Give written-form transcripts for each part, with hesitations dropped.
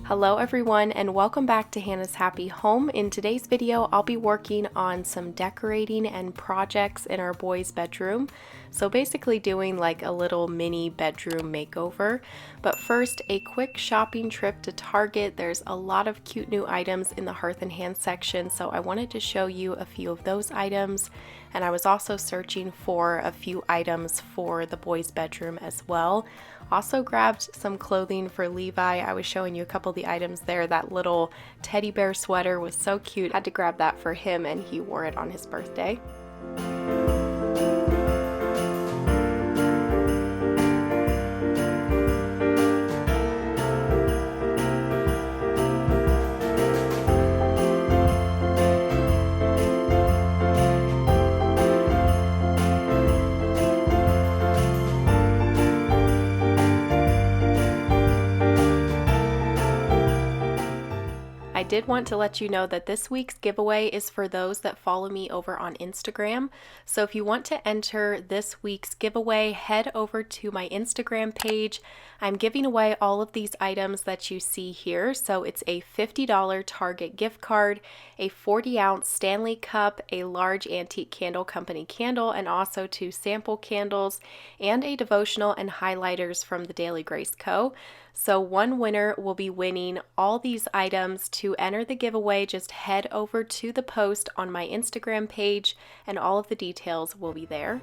Hello everyone and welcome back to Hannah's Happy Home. In today's video, I'll be working on some decorating and projects in our boys' bedroom. So basically doing like a little mini bedroom makeover. But first, a quick shopping trip to Target. There's a lot of cute new items in the Hearth and Hand section, so I wanted to show you a few of those items. And I was also searching for a few items for the boys' bedroom as well. Also grabbed some clothing for Levi. I was showing you a couple of the items there. That little teddy bear sweater was so cute. Had to grab that for him and he wore it on his birthday. I did want to let you know that this week's giveaway is for those that follow me over on Instagram. So if you want to enter this week's giveaway, head over to my Instagram page. I'm giving away all of these items that you see here. So it's a $50 Target gift card, a 40-ounce Stanley cup, a large Antique Candle Company candle, and also 2 sample candles, and a devotional and highlighters from the Daily Grace Co. So one winner will be winning all these items. To enter the giveaway, just head over to the post on my Instagram page and all of the details will be there.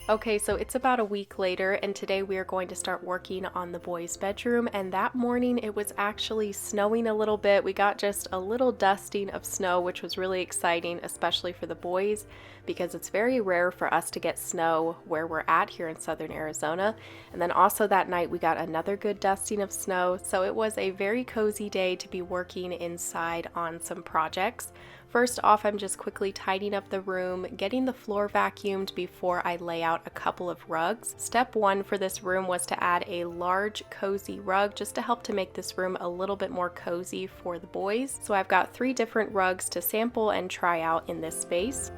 Okay, so it's about a week later and today we are going to start working on the boys' bedroom, and that morning it was actually snowing a little bit. We got just a little dusting of snow, which was really exciting, especially for the boys, because it's very rare for us to get snow where we're at here in southern Arizona. And then also that night we got another good dusting of snow, so it was a very cozy day to be working inside on some projects. First off, I'm just quickly tidying up the room, getting the floor vacuumed before I lay out a couple of rugs. Step one for this room was to add a large cozy rug just to help to make this room a little bit more cozy for the boys. So I've got 3 different rugs to sample and try out in this space.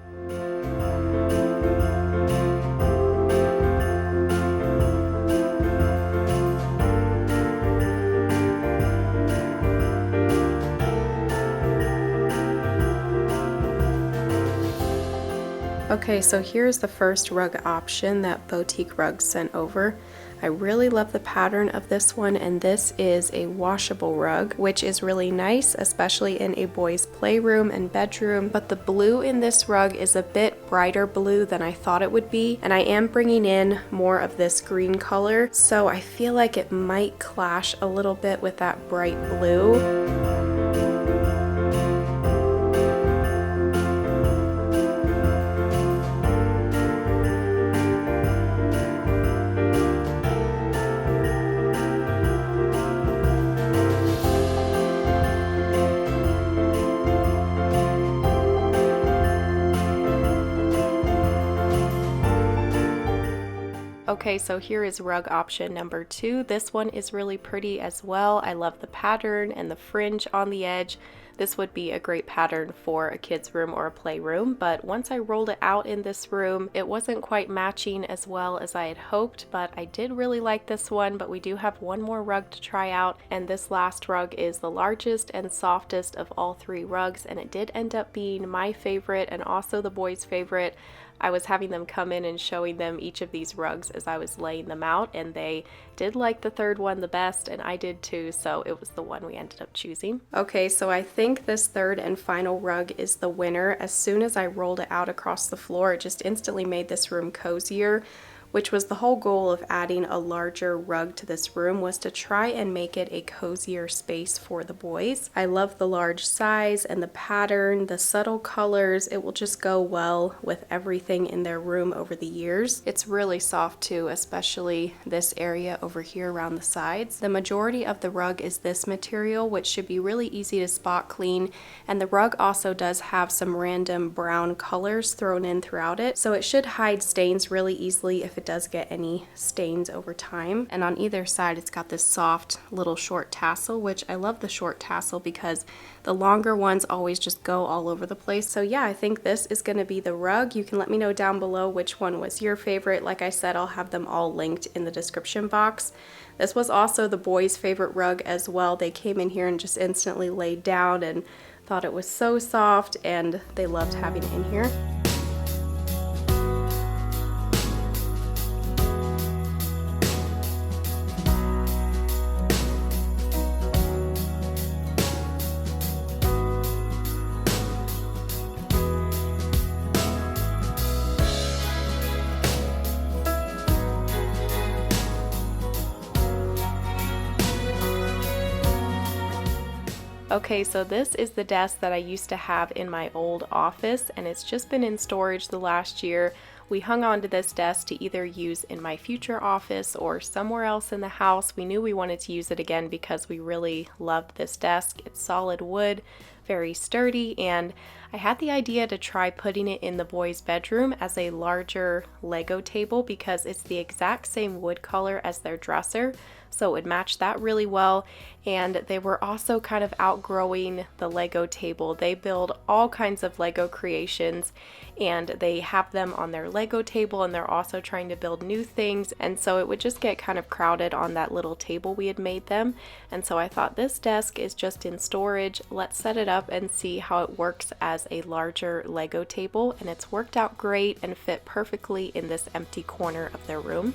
Okay, so here's the first rug option that Boutique Rugs sent over. I really love the pattern of this one, and this is a washable rug, which is really nice, especially in a boys' playroom and bedroom. But the blue in this rug is a bit brighter blue than I thought it would be, and I am bringing in more of this green color, so I feel like it might clash a little bit with that bright blue. Okay, so here is rug option number 2. This one is really pretty as well. I love the pattern and the fringe on the edge. This would be a great pattern for a kid's room or a playroom, but once I rolled it out in this room, it wasn't quite matching as well as I had hoped, but I did really like this one. But we do have one more rug to try out, and this last rug is the largest and softest of all 3 rugs, and it did end up being my favorite and also the boys' favorite. I was having them come in and showing them each of these rugs as I was laying them out, and they did like the third one the best, and I did too, so it was the one we ended up choosing. Okay, so I think this third and final rug is the winner. As soon as I rolled it out across the floor, it just instantly made this room cozier. which was the whole goal of adding a larger rug to this room, was to try and make it a cozier space for the boys. I love the large size and the pattern, the subtle colors. It will just go well with everything in their room over the years. It's really soft too, especially this area over here around the sides. The majority of the rug is this material, which should be really easy to spot clean, and the rug also does have some random brown colors thrown in throughout it, so it should hide stains really easily if it does get any stains over time. And on either side it's got this soft little short tassel, which I love the short tassel because the longer ones always just go all over the place. So yeah, I think this is going to be the rug. You can let me know down below which one was your favorite. Like I said, I'll have them all linked in the description box. This was also the boys' favorite rug as well. They came in here and just instantly laid down and thought it was so soft, and they loved having it in here. Okay, so this is the desk that I used to have in my old office, and it's just been in storage the last year. We hung on to this desk to either use in my future office or somewhere else in the house. We knew we wanted to use it again because we really loved this desk. It's solid wood, very sturdy, and I had the idea to try putting it in the boys' bedroom as a larger Lego table because it's the exact same wood color as their dresser, so it would match that really well. And they were also kind of outgrowing the Lego table. They build all kinds of Lego creations and they have them on their Lego table, and they're also trying to build new things, and so it would just get kind of crowded on that little table we had made them. And so I thought, this desk is just in storage, let's set it up and see how it works as a larger Lego table, and it's worked out great and fit perfectly in this empty corner of their room.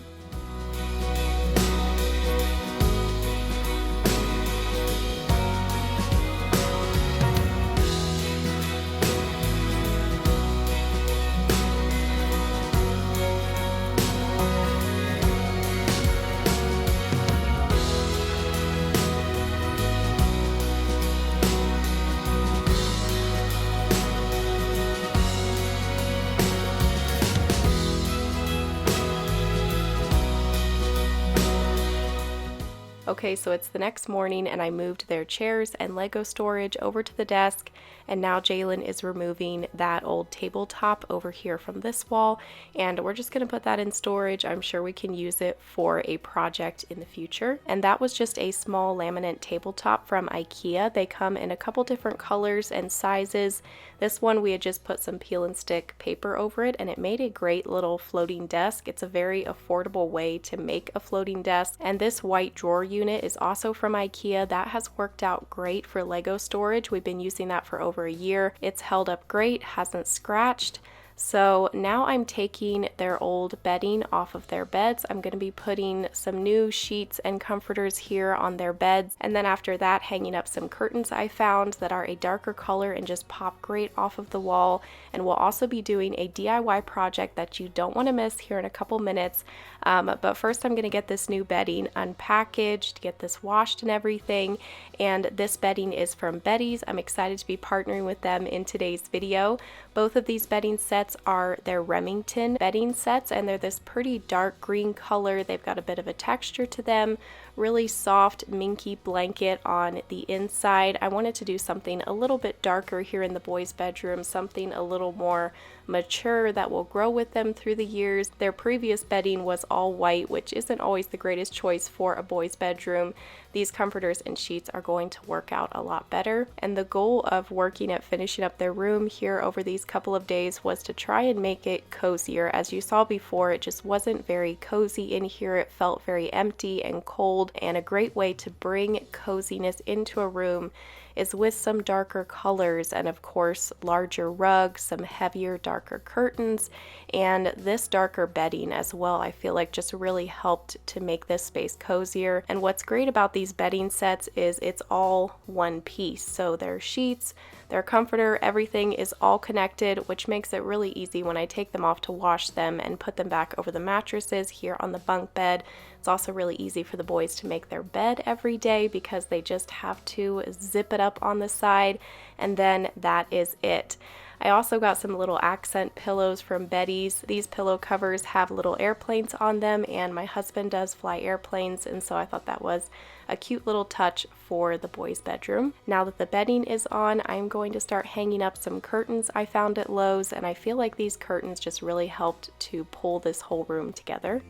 Okay, so it's the next morning and I moved their chairs and Lego storage over to the desk, and now Jalen is removing that old tabletop over here from this wall, and we're just going to put that in storage. I'm sure we can use it for a project in the future. And that was just a small laminate tabletop from IKEA. They come in a couple different colors and sizes. This one we had just put some peel and stick paper over it, and it made a great little floating desk. It's a very affordable way to make a floating desk. And this white drawer unit is also from IKEA. That has worked out great for Lego storage. We've been using that for over a year. It's held up great, hasn't scratched. So now I'm taking their old bedding off of their beds. I'm going to be putting some new sheets and comforters here on their beds, and then after that hanging up some curtains I found that are a darker color and just pop great off of the wall. And we'll also be doing a DIY project that you don't want to miss here in a couple minutes. But first I'm going to get this new bedding unpackaged, get this washed and everything. And this bedding is from Betty's. I'm excited to be partnering with them in today's video. Both of these bedding sets are their Remington bedding sets, and they're this pretty dark green color. They've got a bit of a texture to them, really soft minky blanket on the inside. I wanted to do something a little bit darker here in the boys' bedroom, something a little more mature that will grow with them through the years. Their previous bedding was all white, which isn't always the greatest choice for a boys' bedroom. These comforters and sheets are going to work out a lot better. And the goal of working at finishing up their room here over these couple of days was to try and make it cozier. As you saw before, it just wasn't very cozy in here. It felt very empty and cold, and a great way to bring coziness into a room is with some darker colors, and of course larger rugs, some heavier darker curtains, and this darker bedding as well. I feel like just really helped to make this space cozier. And what's great about these bedding sets is it's all one piece. So their sheets, Their comforter, everything is all connected, which makes it really easy when I take them off to wash them and put them back over the mattresses here on the bunk bed. It's also really easy for the boys to make their bed every day because they just have to zip it up on the side, and then that is it. I also got some little accent pillows from Betty's. These pillow covers have little airplanes on them, and my husband does fly airplanes, and so I thought that was a cute little touch for the boys' bedroom. Now that the bedding is on, I'm going to start hanging up some curtains I found at Lowe's, and I feel like these curtains just really helped to pull this whole room together.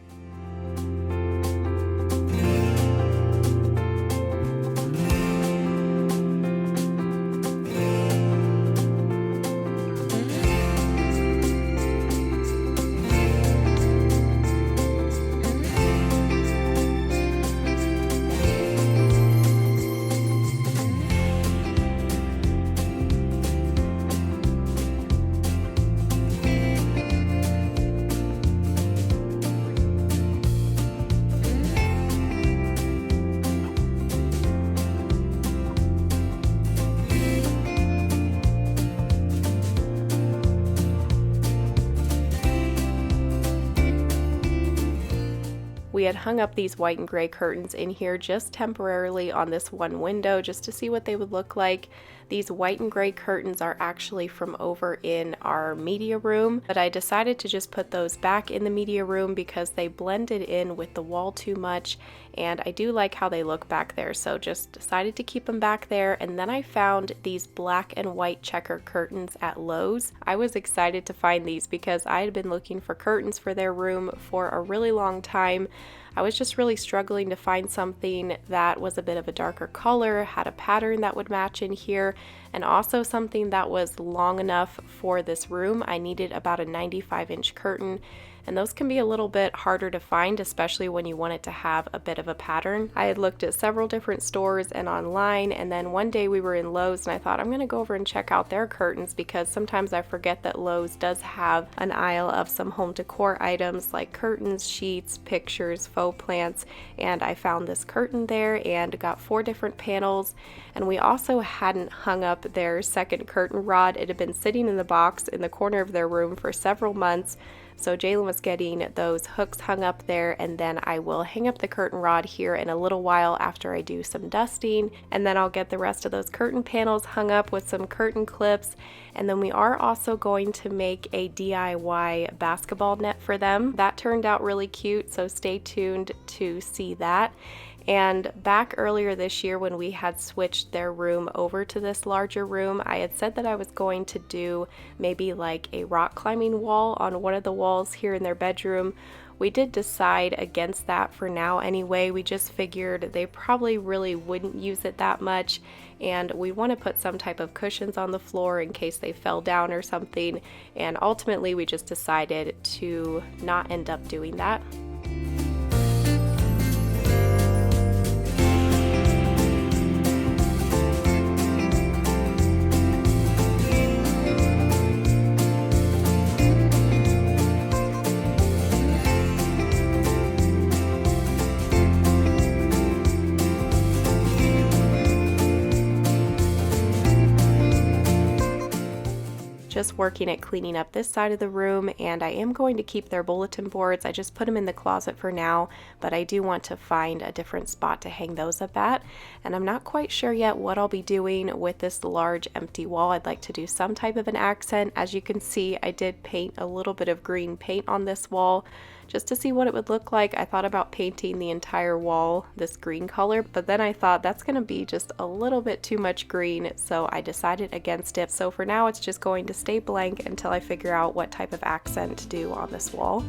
We had hung up these white and gray curtains in here just temporarily on this one window just to see what they would look like. These white and gray curtains are actually from over in our media room, but I decided to just put those back in the media room because they blended in with the wall too much, and I do like how they look back there, so just decided to keep them back there. And then I found these black and white checker curtains at Lowe's. I was excited to find these because I had been looking for curtains for their room for a really long time. I was just really struggling to find something that was a bit of a darker color, had a pattern that would match in here, and also something that was long enough for this room. I needed about a 95-inch curtain, and those can be a little bit harder to find, especially when you want it to have a bit of a pattern. I had looked at several different stores and online, and then one day we were in Lowe's and I thought I'm gonna go over and check out their curtains because sometimes I forget that Lowe's does have an aisle of some home decor items like curtains, sheets, pictures, faux plants, and I found this curtain there and got 4 different panels. And we also hadn't hung up their second curtain rod. It had been sitting in the box in the corner of their room for several months. So Jalen was getting those hooks hung up there, and then I will hang up the curtain rod here in a little while after I do some dusting, and then I'll get the rest of those curtain panels hung up with some curtain clips. And then we are also going to make a DIY basketball net for them. That turned out really cute, so stay tuned to see that. And back earlier this year when we had switched their room over to this larger room, I had said that I was going to do maybe like a rock climbing wall on one of the walls here in their bedroom. We did decide against that for now anyway. We just figured they probably really wouldn't use it that much, and we want to put some type of cushions on the floor in case they fell down or something, and ultimately we just decided to not end up doing that. Just working at cleaning up this side of the room, and I am going to keep their bulletin boards. I just put them in the closet for now, but I do want to find a different spot to hang those up at, and I'm not quite sure yet what I'll be doing with this large empty wall. I'd like to do some type of an accent. As you can see, I did paint a little bit of green paint on this wall just to see what it would look like. I thought about painting the entire wall this green color, but then I thought that's going to be just a little bit too much green, so I decided against it. So for now it's just going to stay blank until I figure out what type of accent to do on this wall.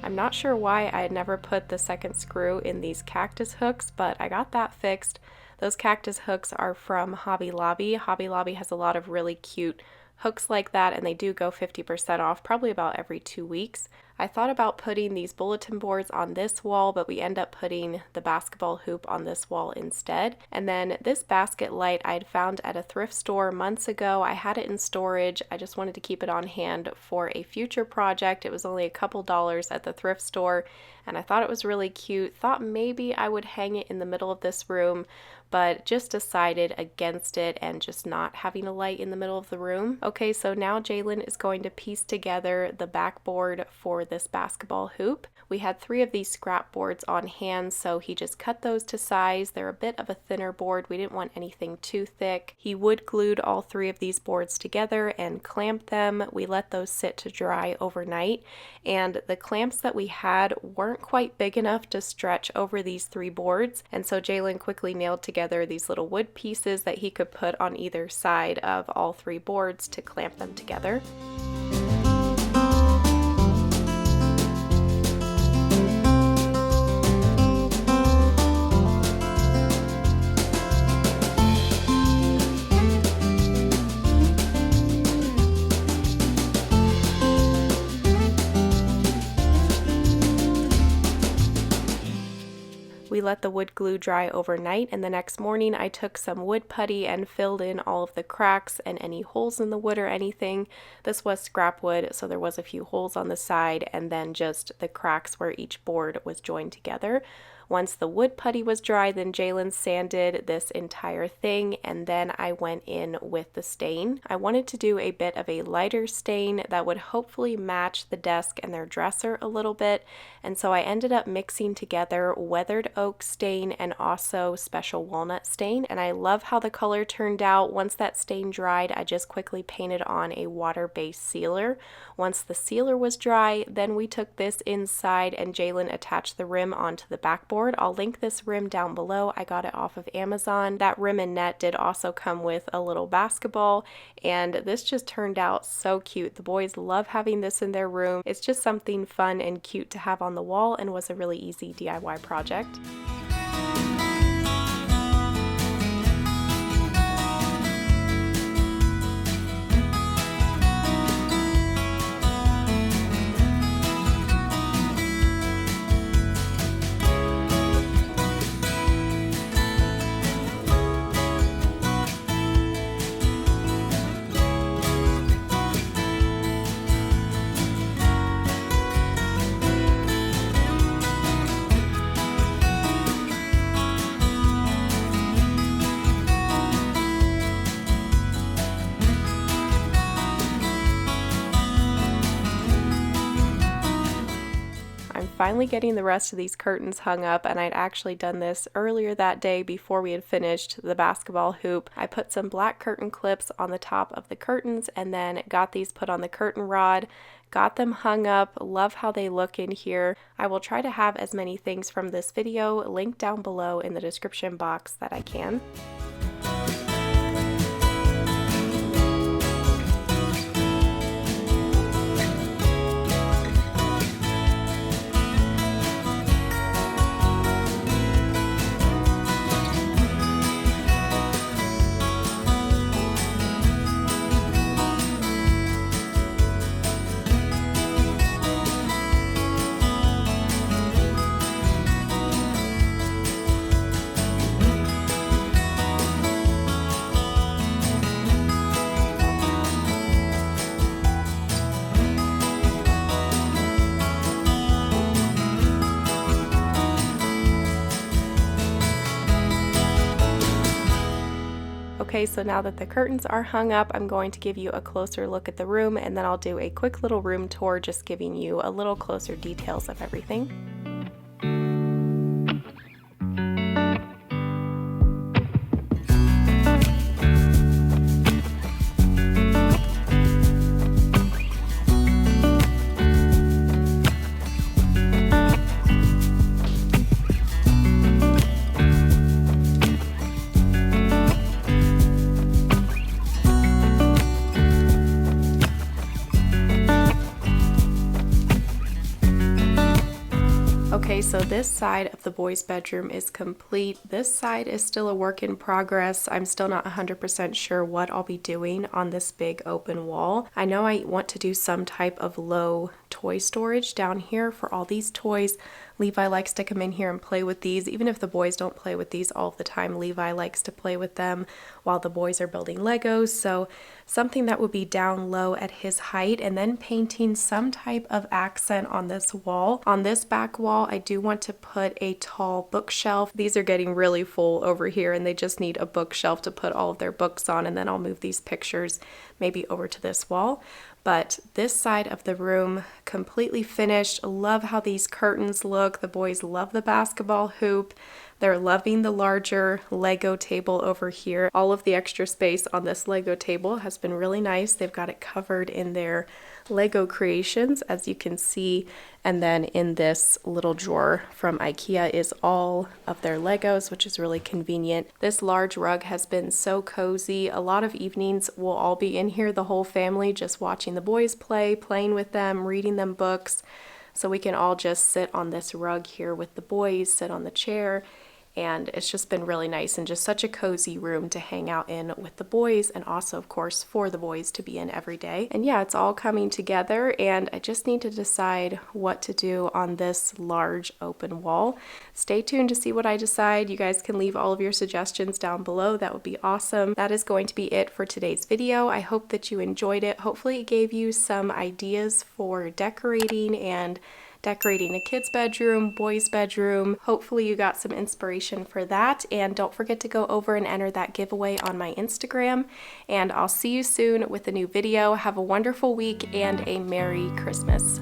I'm not sure why I had never put the second screw in these cactus hooks, but I got that fixed. Those cactus hooks are from Hobby Lobby. Hobby Lobby has a lot of really cute hooks like that, and they do go 50% off probably about every 2 weeks. I thought about putting these bulletin boards on this wall, but we end up putting the basketball hoop on this wall instead. And then this basket light I had found at a thrift store months ago. I had it in storage. I just wanted to keep it on hand for a future project. It was only a couple dollars at the thrift store, and I thought it was really cute. Thought maybe I would hang it in the middle of this room, but just decided against it and just not having a light in the middle of the room. Okay, so now Jalen is going to piece together the backboard for this basketball hoop. We had 3 of these scrap boards on hand, so he just cut those to size. They're a bit of a thinner board. We didn't want anything too thick. He wood glued all 3 of these boards together and clamped them. We let those sit to dry overnight, and the clamps that we had weren't quite big enough to stretch over these 3 boards, and so Jalen quickly nailed together these little wood pieces that he could put on either side of all 3 boards to clamp them together. We let the wood glue dry overnight, and the next morning I took some wood putty and filled in all of the cracks and any holes in the wood or anything. This was scrap wood, so there was a few holes on the side and then just the cracks where each board was joined together. Once the wood putty was dry, then Jalen sanded this entire thing, and then I went in with the stain. I wanted to do a bit of a lighter stain that would hopefully match the desk and their dresser a little bit, and so I ended up mixing together weathered oak stain and also special walnut stain, and I love how the color turned out. Once that stain dried, I just quickly painted on a water-based sealer. Once the sealer was dry, then we took this inside and Jalen attached the rim onto the backboard. I'll link this rim down below. I got it off of Amazon. That rim and net did also come with a little basketball, and this just turned out so cute. The boys love having this in their room. It's just something fun and cute to have on the wall and was a really easy DIY project. Finally getting the rest of these curtains hung up, and I'd actually done this earlier that day before we had finished the basketball hoop. I put some black curtain clips on the top of the curtains and then got these put on the curtain rod, got them hung up. Love how they look in here. I will try to have as many things from this video linked down below in the description box that I can. Okay, so now that the curtains are hung up, I'm going to give you a closer look at the room, and then I'll do a quick little room tour, just giving you a little closer details of everything. Okay, so this side of the boys' bedroom is complete. This side is still a work in progress. I'm still not 100% sure what I'll be doing on this big open wall. I know I want to do some type of low toy storage down here for all these toys. Levi likes to come in here and play with these. Even if the boys don't play with these all the time, Levi likes to play with them while the boys are building Legos. So something that would be down low at his height, and then painting some type of accent on this wall. On this back wall, I do want to put a tall bookshelf. These are getting really full over here and they just need a bookshelf to put all of their books on, and then I'll move these pictures maybe over to this wall. But this side of the room completely finished. Love how these curtains look. The boys love the basketball hoop. They're loving the larger Lego table over here. All of the extra space on this Lego table has been really nice. They've got it covered in their Lego creations, as you can see. And then in this little drawer from IKEA is all of their Legos, which is really convenient. This large rug has been so cozy. A lot of evenings we'll all be in here, the whole family, just watching the boys play, playing with them, reading them books. So we can all just sit on this rug here with the boys, sit on the chair. And it's just been really nice and just such a cozy room to hang out in with the boys, and also of course for the boys to be in every day. And yeah, it's all coming together, and I just need to decide what to do on this large open wall. Stay tuned to see what I decide. You guys can leave all of your suggestions down below. That would be awesome. That is going to be it for today's video. I hope that you enjoyed it. Hopefully it gave you some ideas for decorating a kid's bedroom, boys' bedroom. Hopefully you got some inspiration for that, and don't forget to go over and enter that giveaway on my Instagram, and I'll see you soon with a new video. Have a wonderful week and a Merry Christmas.